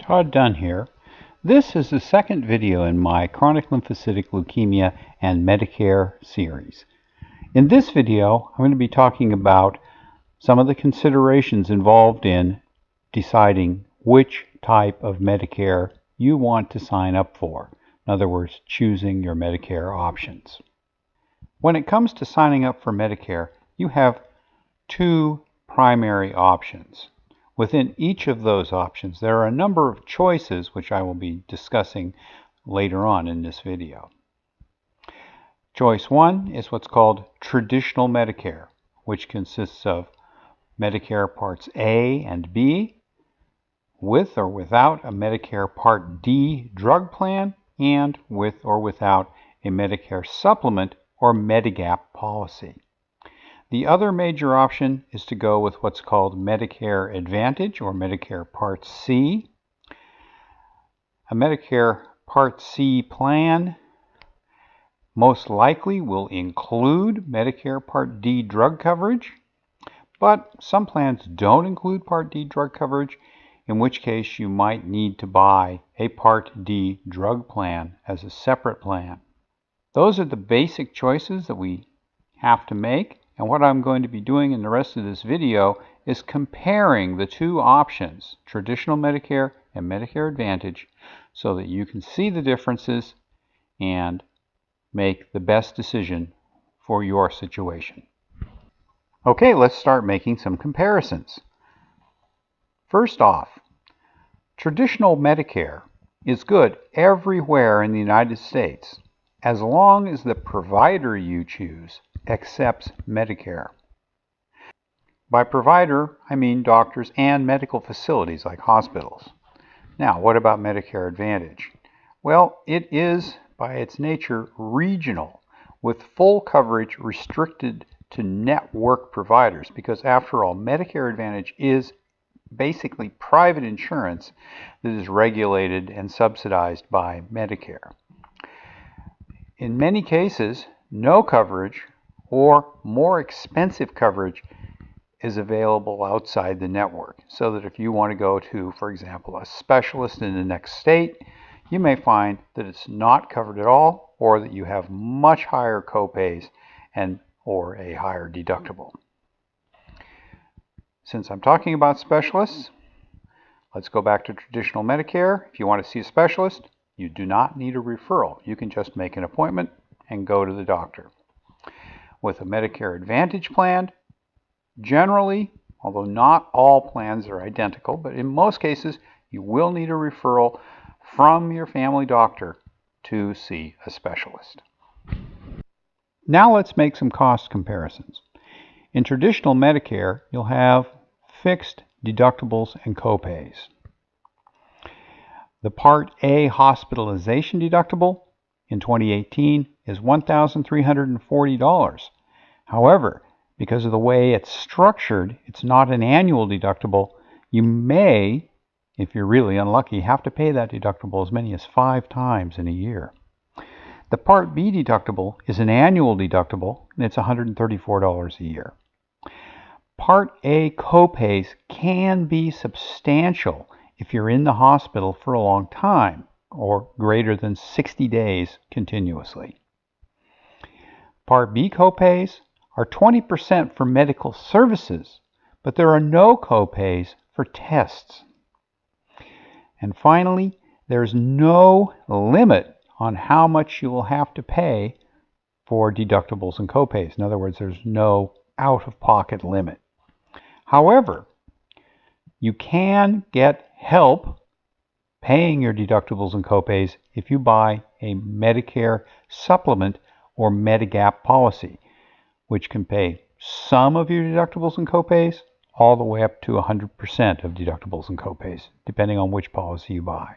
Todd Dunn here. This is the second video in my chronic lymphocytic leukemia and Medicare series. In this video, I'm going to be talking about some of the considerations involved in deciding which type of Medicare you want to sign up for. In other words, choosing your Medicare options. When it comes to signing up for Medicare, you have two primary options. Within each of those options, there are a number of choices which I will be discussing later on in this video. Choice 1 is what's called traditional Medicare, which consists of Medicare Parts A and B, with or without a Medicare Part D drug plan, and with or without a Medicare Supplement or Medigap policy. The other major option is to go with what's called Medicare Advantage or Medicare Part C. A Medicare Part C plan most likely will include Medicare Part D drug coverage, but some plans don't include Part D drug coverage, in which case you might need to buy a Part D drug plan as a separate plan. Those are the basic choices that we have to make. And what I'm going to be doing in the rest of this video is comparing the two options, traditional Medicare and Medicare Advantage, so that you can see the differences and make the best decision for your situation. Okay, let's start making some comparisons. First off, traditional Medicare is good everywhere in the United States as long as the provider you choose accepts Medicare. By provider, I mean doctors and medical facilities like hospitals. Now, what about Medicare Advantage? Well, it is, by its nature, regional, with full coverage restricted to network providers, because after all, Medicare Advantage is basically private insurance that is regulated and subsidized by Medicare. In many cases, no coverage or more expensive coverage is available outside the network, so that if you want to go to, for example, a specialist in the next state, you may find that it's not covered at all, or that you have much higher copays and or a higher deductible. Since I'm talking about specialists, let's go back to traditional Medicare. If you want to see a specialist, you do not need a referral. You can just make an appointment and go to the doctor. With a Medicare Advantage plan, generally, although not all plans are identical, but in most cases, you will need a referral from your family doctor to see a specialist. Now let's make some cost comparisons. In traditional Medicare, you'll have fixed deductibles and copays. The Part A hospitalization deductible in 2018 is $1,340. However, because of the way it's structured, it's not an annual deductible. You may, if you're really unlucky, have to pay that deductible as many as 5 times in a year. The Part B deductible is an annual deductible, and it's $134 a year. Part A copays can be substantial if you're in the hospital for a long time, or greater than 60 days continuously. Part B copays are 20% for medical services, but there are no copays for tests. And finally, there's no limit on how much you will have to pay for deductibles and copays. In other words, there's no out-of-pocket limit. However, you can get help paying your deductibles and copays if you buy a Medicare Supplement or Medigap policy, which can pay some of your deductibles and copays all the way up to 100% of deductibles and copays, depending on which policy you buy.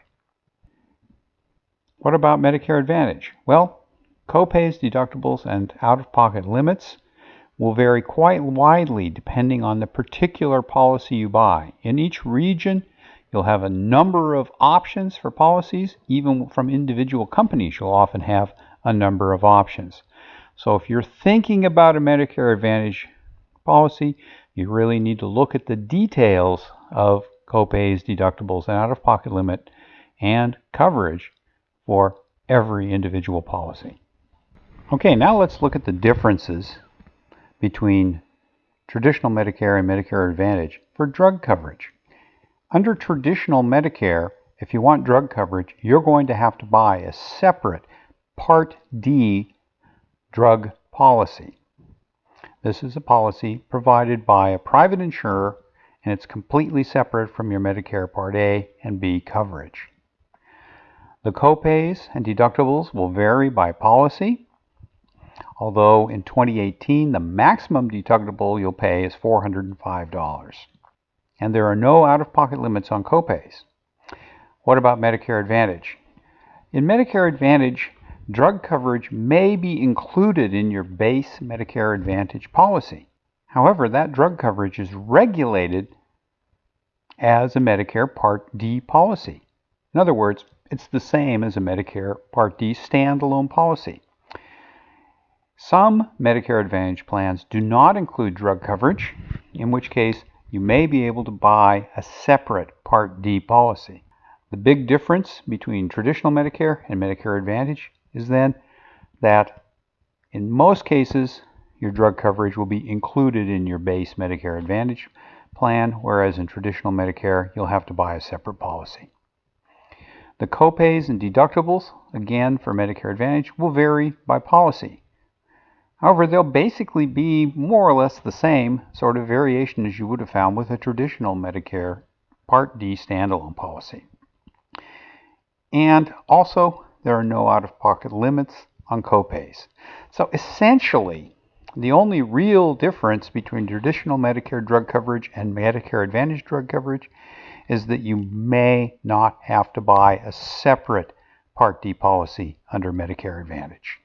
What about Medicare Advantage? Well, copays, deductibles, and out-of-pocket limits will vary quite widely depending on the particular policy you buy. In each region, you'll have a number of options for policies. Even from individual companies, you'll often have a number of options. So if you're thinking about a Medicare Advantage policy, you really need to look at the details of copays, deductibles, and out-of-pocket limit and coverage for every individual policy. Okay, now let's look at the differences between traditional Medicare and Medicare Advantage for drug coverage. Under traditional Medicare, if you want drug coverage, you're going to have to buy a separate Part D drug policy. This is a policy provided by a private insurer, and it's completely separate from your Medicare Part A and B coverage. The copays and deductibles will vary by policy, although in 2018 the maximum deductible you'll pay is $405. And there are no out-of-pocket limits on copays. What about Medicare Advantage? In Medicare Advantage, drug coverage may be included in your base Medicare Advantage policy. However, that drug coverage is regulated as a Medicare Part D policy. In other words, it's the same as a Medicare Part D standalone policy. Some Medicare Advantage plans do not include drug coverage, in which case you may be able to buy a separate Part D policy. The big difference between traditional Medicare and Medicare Advantage is then that in most cases your drug coverage will be included in your base Medicare Advantage plan, whereas in traditional Medicare you'll have to buy a separate policy. The copays and deductibles, again for Medicare Advantage, will vary by policy. However, they'll basically be more or less the same sort of variation as you would have found with a traditional Medicare Part D standalone policy. And also, there are no out-of-pocket limits on copays. So essentially, the only real difference between traditional Medicare drug coverage and Medicare Advantage drug coverage is that you may not have to buy a separate Part D policy under Medicare Advantage.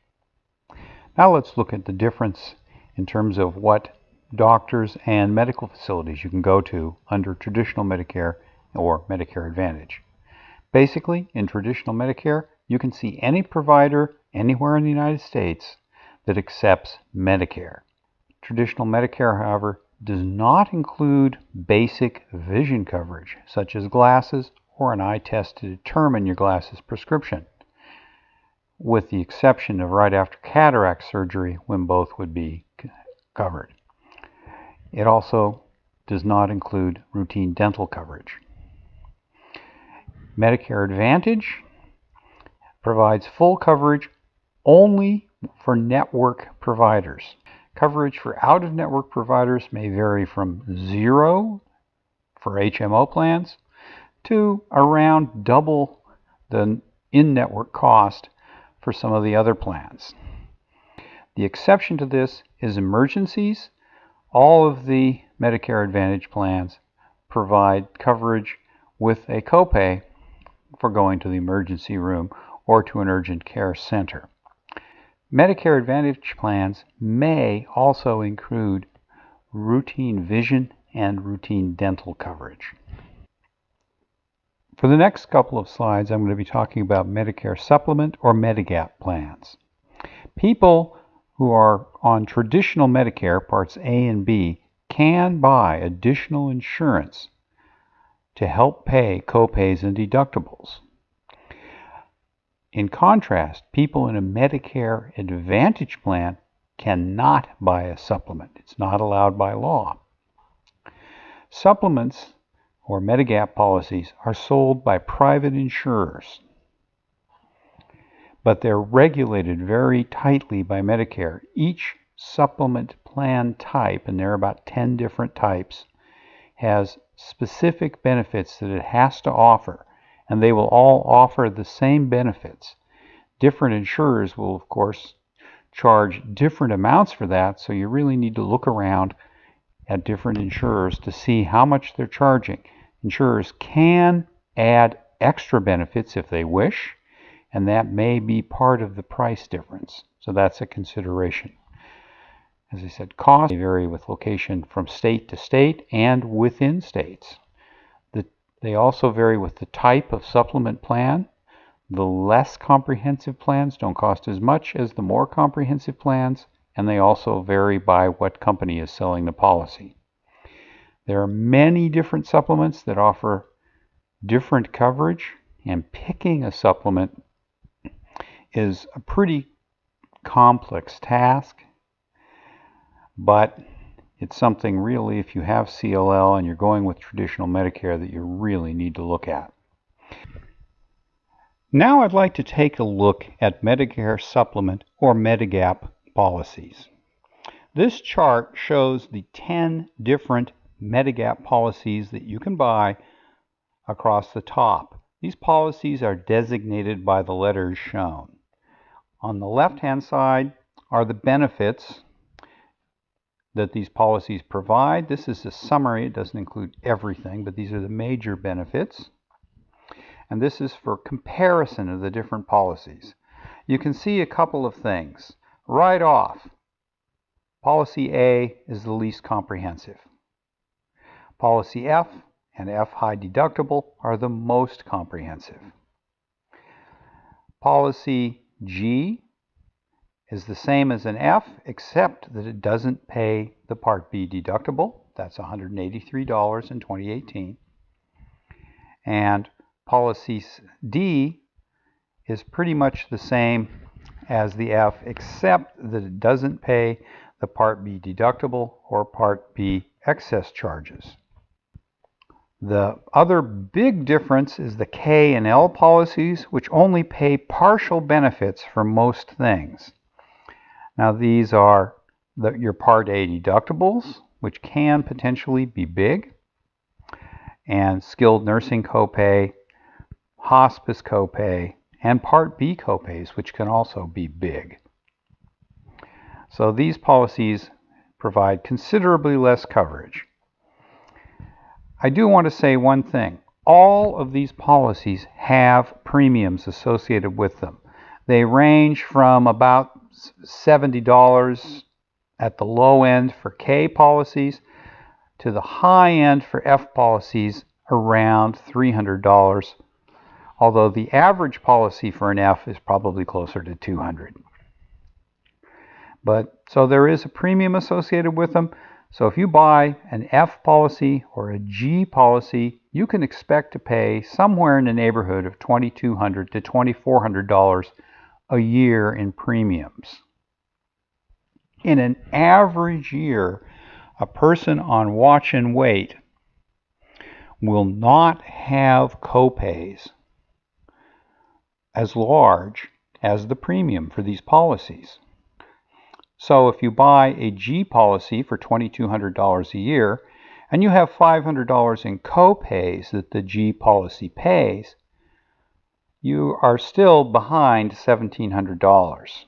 Now let's look at the difference in terms of what doctors and medical facilities you can go to under traditional Medicare or Medicare Advantage. Basically, in traditional Medicare, you can see any provider anywhere in the United States that accepts Medicare. Traditional Medicare, however, does not include basic vision coverage, such as glasses or an eye test to determine your glasses prescription, with the exception of right after cataract surgery when both would be covered. It also does not include routine dental coverage. Medicare Advantage provides full coverage only for network providers. Coverage for out-of-network providers may vary from 0 for HMO plans to around double the in-network cost for some of the other plans. The exception to this is emergencies. All of the Medicare Advantage plans provide coverage with a copay for going to the emergency room or to an urgent care center. Medicare Advantage plans may also include routine vision and routine dental coverage. For the next couple of slides, I'm going to be talking about Medicare Supplement or Medigap plans. People who are on traditional Medicare Parts A and B can buy additional insurance to help pay copays and deductibles. In contrast, people in a Medicare Advantage plan cannot buy a supplement. It's not allowed by law. Supplements or Medigap policies are sold by private insurers, but they're regulated very tightly by Medicare. Each supplement plan type, and there are about 10 different types, has specific benefits that it has to offer, and they will all offer the same benefits. Different insurers will, of course, charge different amounts for that, so you really need to look around at different insurers to see how much they're charging. Insurers can add extra benefits if they wish, and that may be part of the price difference. So that's a consideration. As I said, costs may vary with location from state to state and within states. They also vary with the type of supplement plan. The less comprehensive plans don't cost as much as the more comprehensive plans, and they also vary by what company is selling the policy. There are many different supplements that offer different coverage, and picking a supplement is a pretty complex task, but it's something really, if you have CLL and you're going with traditional Medicare, that you really need to look at. Now I'd like to take a look at Medicare Supplement or Medigap policies. This chart shows the 10 different Medigap policies that you can buy across the top. These policies are designated by the letters shown. On the left-hand side are the benefits that these policies provide. This is a summary. It doesn't include everything, but these are the major benefits. And this is for comparison of the different policies. You can see a couple of things. Right off, Policy A is the least comprehensive. Policy F and F high deductible are the most comprehensive. Policy G is the same as an F, except that it doesn't pay the Part B deductible. That's $183 in 2018. And Policy D is pretty much the same as the F, except that it doesn't pay the Part B deductible or Part B excess charges. The other big difference is the K and L policies, which only pay partial benefits for most things. Now these are your Part A deductibles, which can potentially be big, and skilled nursing copay, hospice copay, and Part B copays, which can also be big. So these policies provide considerably less coverage. I do want to say one thing. All of these policies have premiums associated with them. They range from about $70 at the low end for K policies to the high end for F policies around $300, although the average policy for an F is probably closer to $200. So there is a premium associated with them. So if you buy an F policy or a G policy, you can expect to pay somewhere in the neighborhood of $2,200 to $2,400 a year in premiums. In an average year, a person on watch and wait will not have copays as large as the premium for these policies. So if you buy a G policy for $2,200 a year and you have $500 in copays that the G policy pays, you are still behind $1,700.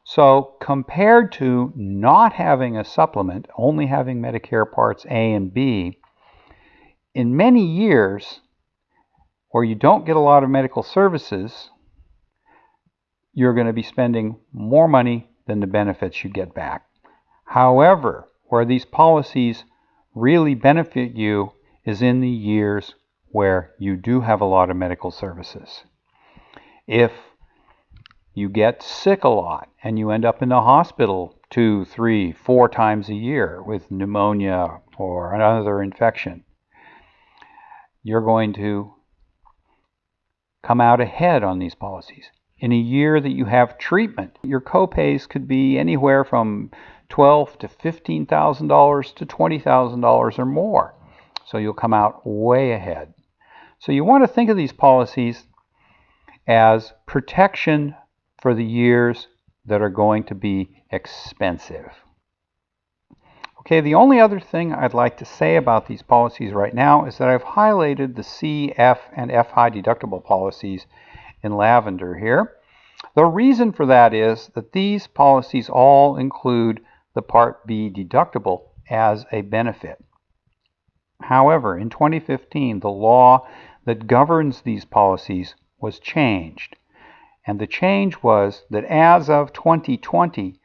So compared to not having a supplement, only having Medicare Parts A and B, in many years where you don't get a lot of medical services, you're going to be spending more money than the benefits you get back. However, where these policies really benefit you is in the years where you do have a lot of medical services. If you get sick a lot and you end up in the hospital 2, 3, 4 times a year with pneumonia or another infection, you're going to come out ahead on these policies. In a year that you have treatment, your copays could be anywhere from $12,000 to $15,000 to $20,000 or more. So you'll come out way ahead. So you want to think of these policies as protection for the years that are going to be expensive. Okay, the only other thing I'd like to say about these policies right now is that I've highlighted the C, F, and F high deductible policies in lavender here. The reason for that is that these policies all include the Part B deductible as a benefit. However, in 2015, the law that governs these policies was changed. And the change was that as of 2020,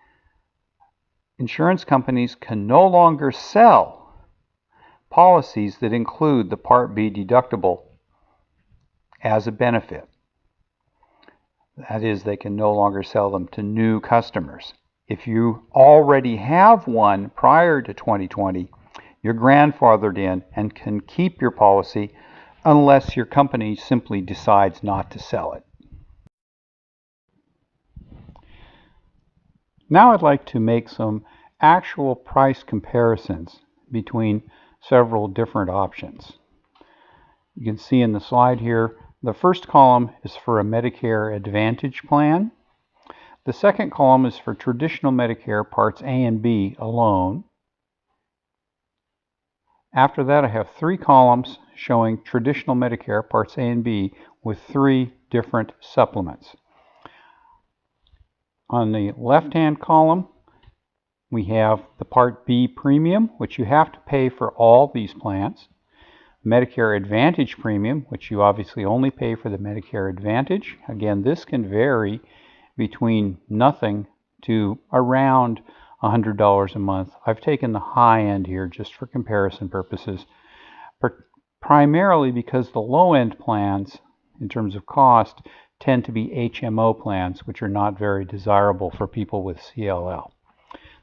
insurance companies can no longer sell policies that include the Part B deductible as a benefit. That is, they can no longer sell them to new customers. If you already have one prior to 2020, you're grandfathered in and can keep your policy unless your company simply decides not to sell it. Now I'd like to make some actual price comparisons between several different options. You can see in the slide here, the first column is for a Medicare Advantage plan. The second column is for traditional Medicare Parts A and B alone. After that, I have 3 columns showing traditional Medicare Parts A and B with 3 different supplements. On the left-hand column, we have the Part B premium, which you have to pay for all these plans. Medicare Advantage premium, which you obviously only pay for the Medicare Advantage. Again, this can vary between nothing to around $100 a month. I've taken the high end here just for comparison purposes, primarily because the low end plans, in terms of cost, tend to be HMO plans, which are not very desirable for people with CLL.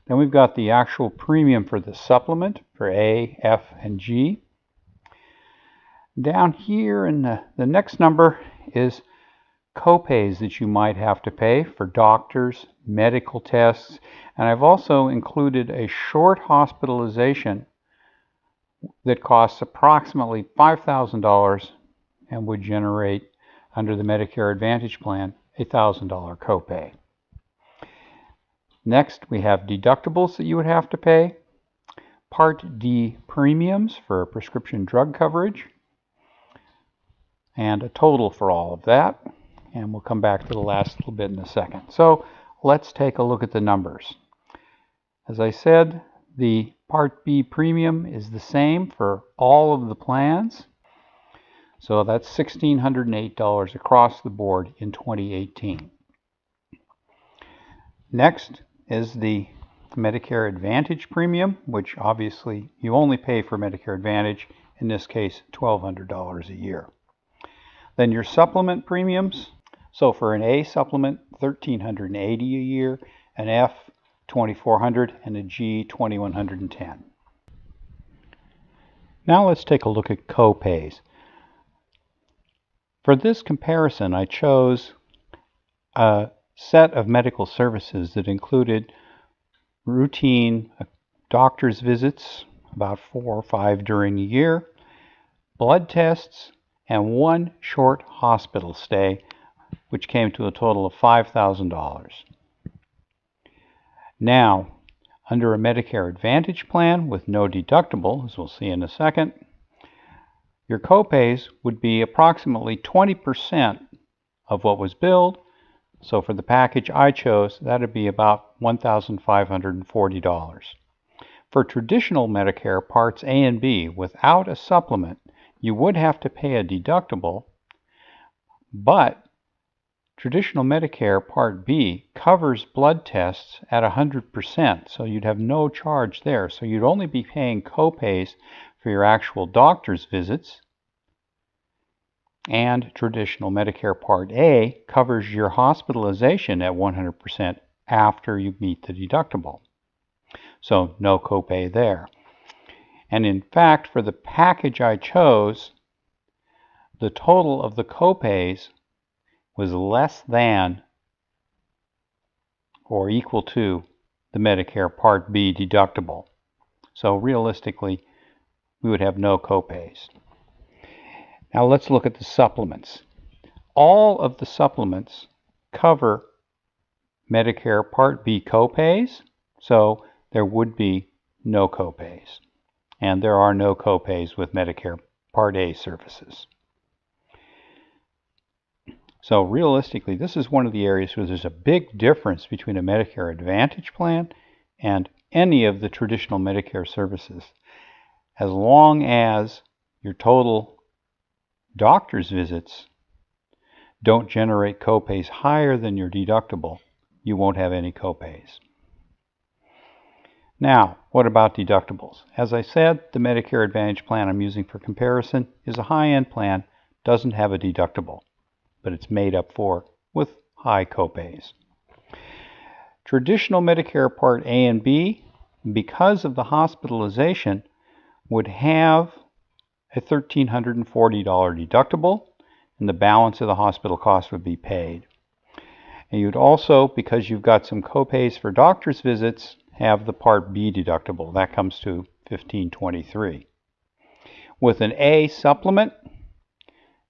Then we've got the actual premium for the supplement for A, F, and G. Down here in the next number is copays that you might have to pay for doctors, medical tests, and I've also included a short hospitalization that costs approximately $5,000 and would generate, under the Medicare Advantage plan, a $1,000 copay. Next, we have deductibles that you would have to pay, Part D premiums for prescription drug coverage, and a total for all of that. And we'll come back to the last little bit in a second. So let's take a look at the numbers. As I said, the Part B premium is the same for all of the plans. So that's $1,608 across the board in 2018. Next is the Medicare Advantage premium, which obviously you only pay for Medicare Advantage, in this case $1,200 a year. Then your supplement premiums. So for an A supplement, $1,380 a year, an F, $2,400, and a G, $2,110. Now let's take a look at copays. For this comparison, I chose a set of medical services that included routine doctor's visits, about 4 or 5 during a year, blood tests, and 1 short hospital stay, which came to a total of $5,000. Now, under a Medicare Advantage plan with no deductible, as we'll see in a second, your copays would be approximately 20% of what was billed. So for the package I chose, that would be about $1,540. For traditional Medicare Parts A and B without a supplement, you would have to pay a deductible, but traditional Medicare Part B covers blood tests at 100%, so you'd have no charge there. So you'd only be paying copays for your actual doctor's visits, and traditional Medicare Part A covers your hospitalization at 100% after you meet the deductible. So no copay there. And in fact, for the package I chose, the total of the copays was less than or equal to the Medicare Part B deductible. So realistically, we would have no copays. Now let's look at the supplements. All of the supplements cover Medicare Part B copays, so there would be no copays. And there are no copays with Medicare Part A services. So realistically, this is one of the areas where there's a big difference between a Medicare Advantage plan and any of the traditional Medicare services. As long as your total doctor's visits don't generate copays higher than your deductible, you won't have any copays. Now, what about deductibles? As I said, the Medicare Advantage plan I'm using for comparison is a high-end plan, doesn't have a deductible, but it's made up for with high copays. Traditional Medicare Part A and B, because of the hospitalization, would have a $1,340 deductible, and the balance of the hospital costs would be paid. And you'd also, because you've got some copays for doctor's visits, have the Part B deductible. That comes to $1,523. With an A supplement,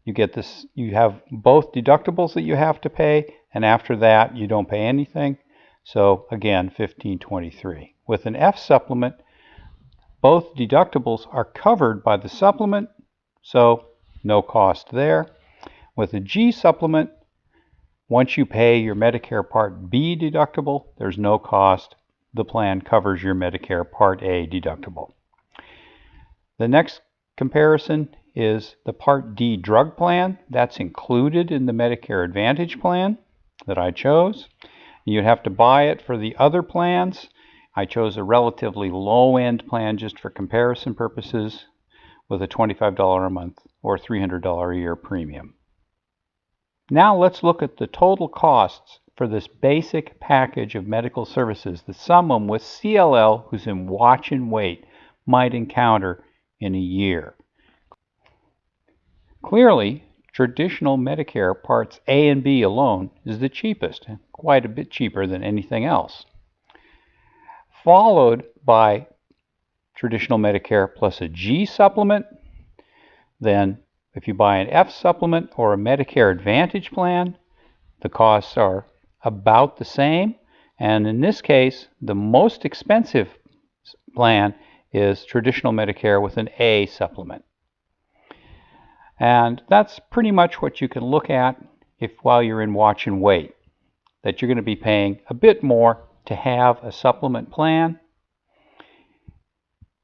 you get this. You have both deductibles that you have to pay, and after that, you don't pay anything. So again, $1,523. With an F supplement, both deductibles are covered by the supplement, so no cost there. With a G supplement, once you pay your Medicare Part B deductible, there's no cost. The plan covers your Medicare Part A deductible. The next comparison is the Part D drug plan. That's included in the Medicare Advantage plan that I chose. You'd have to buy it for the other plans. I chose a relatively low-end plan just for comparison purposes with a $25 a month or $300 a year premium. Now let's look at the total costs for this basic package of medical services that someone with CLL who's in watch and wait might encounter in a year. Clearly, traditional Medicare Parts A and B alone is the cheapest, quite a bit cheaper than anything else, followed by traditional Medicare plus a G supplement. Then if you buy an F supplement or a Medicare Advantage plan, the costs are about the same. And in this case, the most expensive plan is traditional Medicare with an A supplement. And that's pretty much what you can look at while you're in watch and wait, that you're going to be paying a bit more to have a supplement plan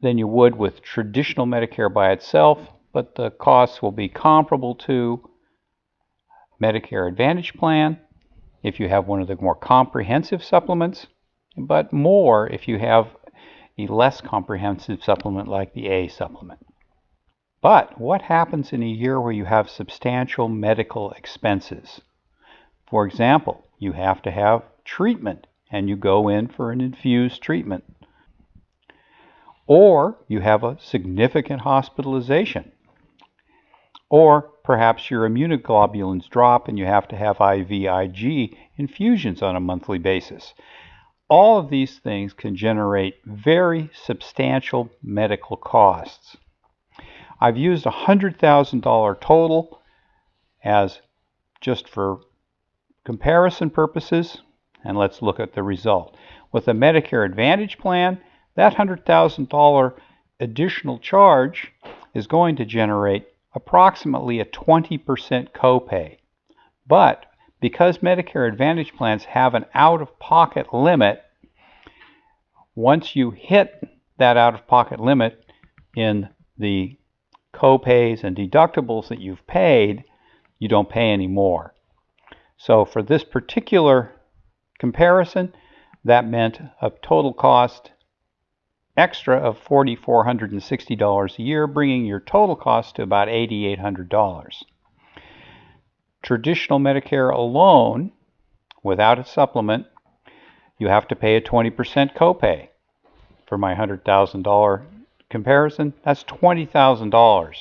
than you would with traditional Medicare by itself, but the costs will be comparable to Medicare Advantage plan if you have one of the more comprehensive supplements, but more if you have a less comprehensive supplement like the A supplement. But what happens in a year where you have substantial medical expenses? For example, you have to have treatment and you go in for an infused treatment. Or you have a significant hospitalization. Or perhaps your immunoglobulins drop and you have to have IVIG infusions on a monthly basis. All of these things can generate very substantial medical costs. I've used a $100,000 total as just for comparison purposes, and let's look at the result. With a Medicare Advantage plan, that $100,000 additional charge is going to generate approximately a 20% copay. But because Medicare Advantage plans have an out-of-pocket limit, once you hit that out-of-pocket limit in the copays and deductibles that you've paid, you don't pay any more. So for this particular comparison, that meant a total cost extra of $4,460 a year, bringing your total cost to about $8,800. Traditional Medicare alone, without a supplement, you have to pay a 20% copay. For my $100,000 comparison, that's $20,000.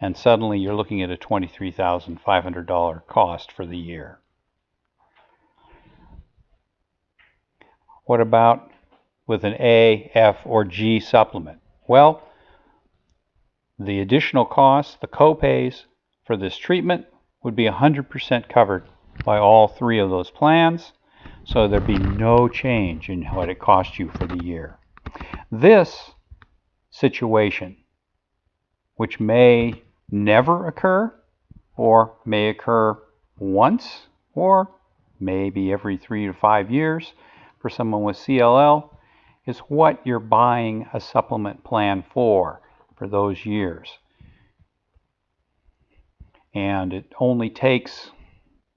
And suddenly you're looking at a $23,500 cost for the year. What about with an A, F, or G supplement? Well, the additional costs, the copays for this treatment would be 100% covered by all three of those plans, so there'd be no change in what it cost you for the year. This situation, which may never occur, or may occur once, or maybe every 3 to 5 years for someone with CLL, is what you're buying a supplement plan for those years. And it only takes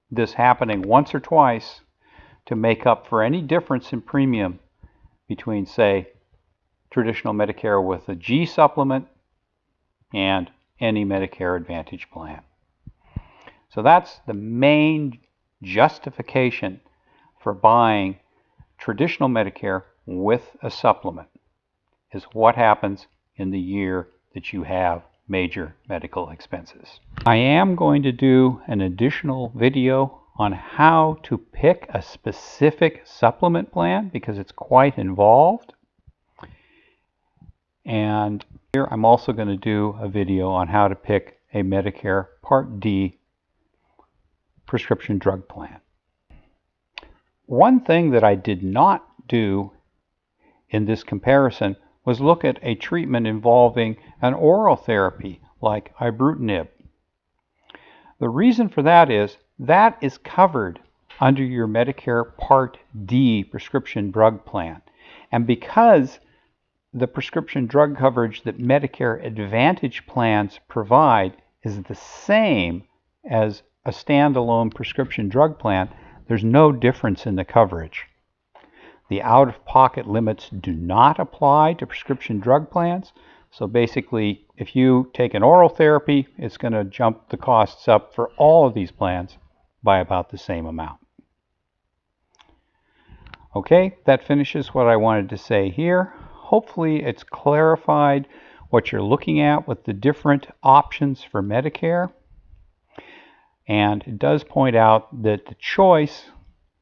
this happening once or twice to make up for any difference in premium between, say, traditional Medicare with a G supplement and any Medicare Advantage plan. So that's the main justification for buying traditional Medicare with a supplement, is what happens in the year that you have major medical expenses. I am going to do an additional video on how to pick a specific supplement plan because it's quite involved. And here I'm also going to do a video on how to pick a Medicare Part D prescription drug plan. One thing that I did not do in this comparison was look at a treatment involving an oral therapy like ibrutinib. The reason for that is covered under your Medicare Part D prescription drug plan. And because the prescription drug coverage that Medicare Advantage plans provide is the same as a standalone prescription drug plan, there's no difference in the coverage. The out-of-pocket limits do not apply to prescription drug plans. So basically, if you take an oral therapy, it's going to jump the costs up for all of these plans by about the same amount. Okay, that finishes what I wanted to say here. Hopefully it's clarified what you're looking at with the different options for Medicare. And it does point out that the choice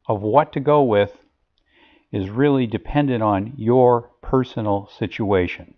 of what to go with is really dependent on your personal situation.